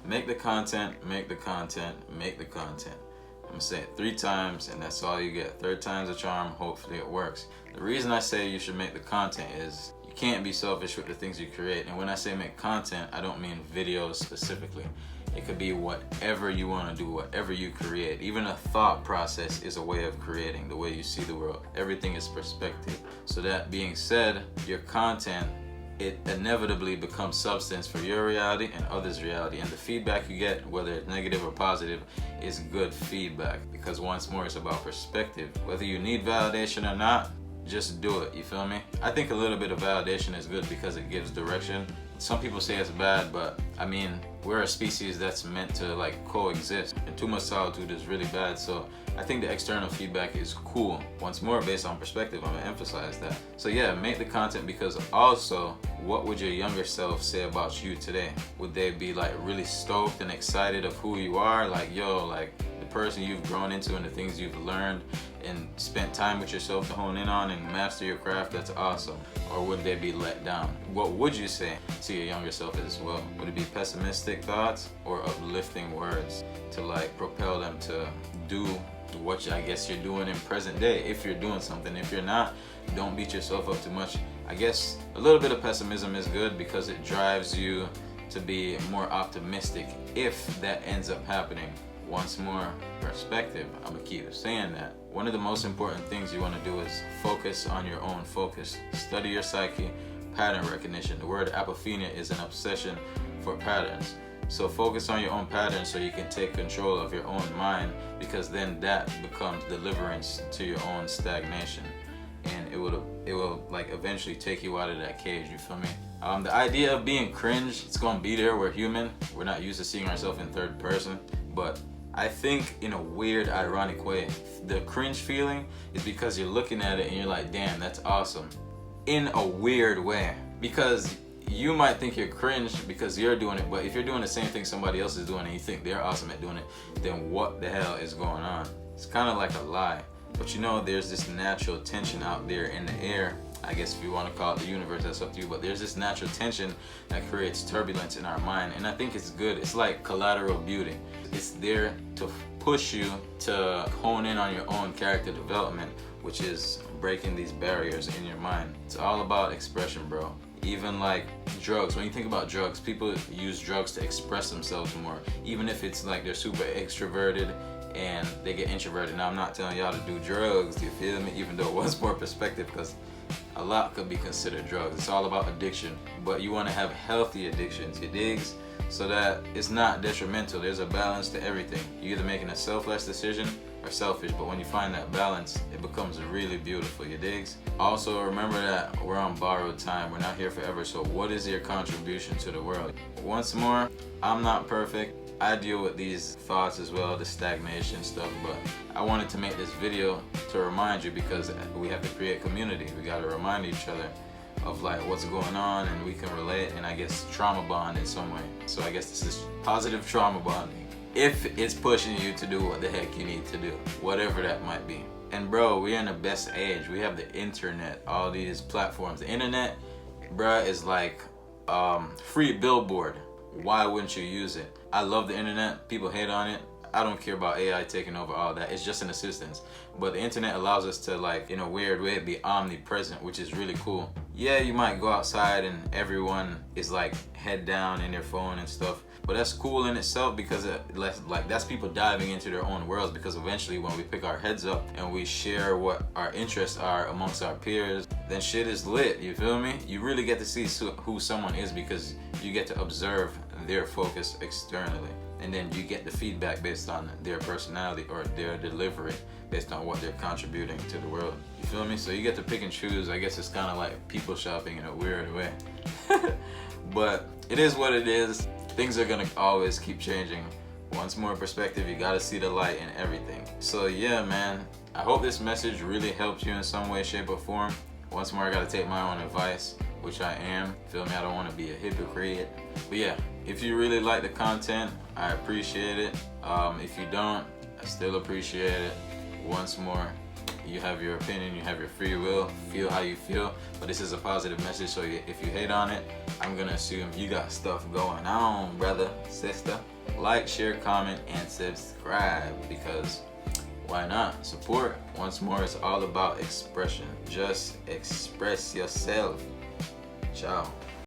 Make the content, make the content, make the content. I'm gonna say it 3 times and that's all you get. 3rd time's a charm, hopefully it works. The reason I say you should make the content is you can't be selfish with the things you create. And when I say make content, I don't mean videos specifically. It could be whatever you want to do, whatever you create. Even a thought process is a way of creating, the way you see the world. Everything is perspective. So that being said, your content, it inevitably becomes substance for your reality and others' reality. And the feedback you get, whether it's negative or positive, is good feedback. Because once more, it's about perspective. Whether you need validation or not, just do it, you feel me? I think a little bit of validation is good because it gives direction. Some people say it's bad, but I mean, we're a species that's meant to like coexist, and too much solitude is really bad. So I think the external feedback is cool. Once more, based on perspective, I'm gonna emphasize that. So yeah, make the content, because also, what would your younger self say about you today? Would they be like really stoked and excited of who you are? Like, yo, like the person you've grown into and the things you've learned and spent time with yourself to hone in on and master your craft, that's awesome. Or would they be let down? What would you say to your younger self as well? Would it be pessimistic thoughts or uplifting words to like propel them to do what I guess you're doing in present day, if you're doing something? If you're not, don't beat yourself up too much. I guess a little bit of pessimism is good because it drives you to be more optimistic if that ends up happening. Once more, perspective. I'm gonna keep saying that. One of the most important things you want to do is focus on your own focus. Study your psyche, pattern recognition. The word apophenia is an obsession for patterns. So focus on your own patterns so you can take control of your own mind, because then that becomes deliverance to your own stagnation. And it will like eventually take you out of that cage, you feel me? The idea of being cringe, it's gonna be there. We're human. We're not used to seeing ourselves in 3rd person. But I think in a weird, ironic way, the cringe feeling is because you're looking at it and you're like, damn, that's awesome. In a weird way. Because you might think you're cringe because you're doing it, but if you're doing the same thing somebody else is doing and you think they're awesome at doing it, then what the hell is going on? It's kind of like a lie. But you know, there's this natural tension out there in the air. I guess if you want to call it the universe, that's up to you. But there's this natural tension that creates turbulence in our mind. And I think it's good. It's like collateral beauty. It's there to push you to hone in on your own character development, which is breaking these barriers in your mind. It's all about expression, bro. Even like drugs. When you think about drugs, people use drugs to express themselves more. Even if it's like they're super extroverted and they get introverted. Now, I'm not telling y'all to do drugs, you feel me? Even though it was more perspective, because a lot could be considered drugs. It's all about addiction. But you want to have healthy addictions, you digs? So that it's not detrimental. There's a balance to everything. You're either making a selfless decision or selfish, but when you find that balance, it becomes really beautiful, you digs? Also, remember that we're on borrowed time. We're not here forever, so what is your contribution to the world? Once more, I'm not perfect. I deal with these thoughts as well, the stagnation stuff, but I wanted to make this video to remind you, because we have to create community. We got to remind each other of like what's going on, and we can relate and I guess trauma bond in some way. So I guess this is positive trauma bonding, if it's pushing you to do what the heck you need to do, whatever that might be. And bro, we're in the best age. We have the internet, all these platforms. The internet, bruh, is like free billboard. Why wouldn't you use it? I love the internet. People hate on it. I don't care about AI taking over all that. It's just an assistance. But the internet allows us to, like, in a weird way, be omnipresent, which is really cool. Yeah, you might go outside and everyone is like head down in their phone and stuff. But that's cool in itself, because like that's people diving into their own worlds, because eventually when we pick our heads up and we share what our interests are amongst our peers, then shit is lit, you feel me? You really get to see who someone is, because you get to observe their focus externally. And then you get the feedback based on their personality or their delivery, based on what they're contributing to the world. You feel me? So you get to pick and choose. I guess it's kind of like people shopping in a weird way. But it is what it is. Things are gonna always keep changing. Once more perspective, you gotta see the light in everything. So yeah, man, I hope this message really helped you in some way, shape, or form. Once more, I gotta take my own advice, which I am. Feel me? I don't want to be a hypocrite. But yeah, if you really like the content, I appreciate it. If you don't, I still appreciate it. Once more, you have your opinion, you have your free will, feel how you feel. But this is a positive message, so if you hate on it, I'm gonna assume you got stuff going on, brother, sister. like, share, comment, and subscribe, because why not? Support. Once more, it's all about expression. Just express yourself. Ciao.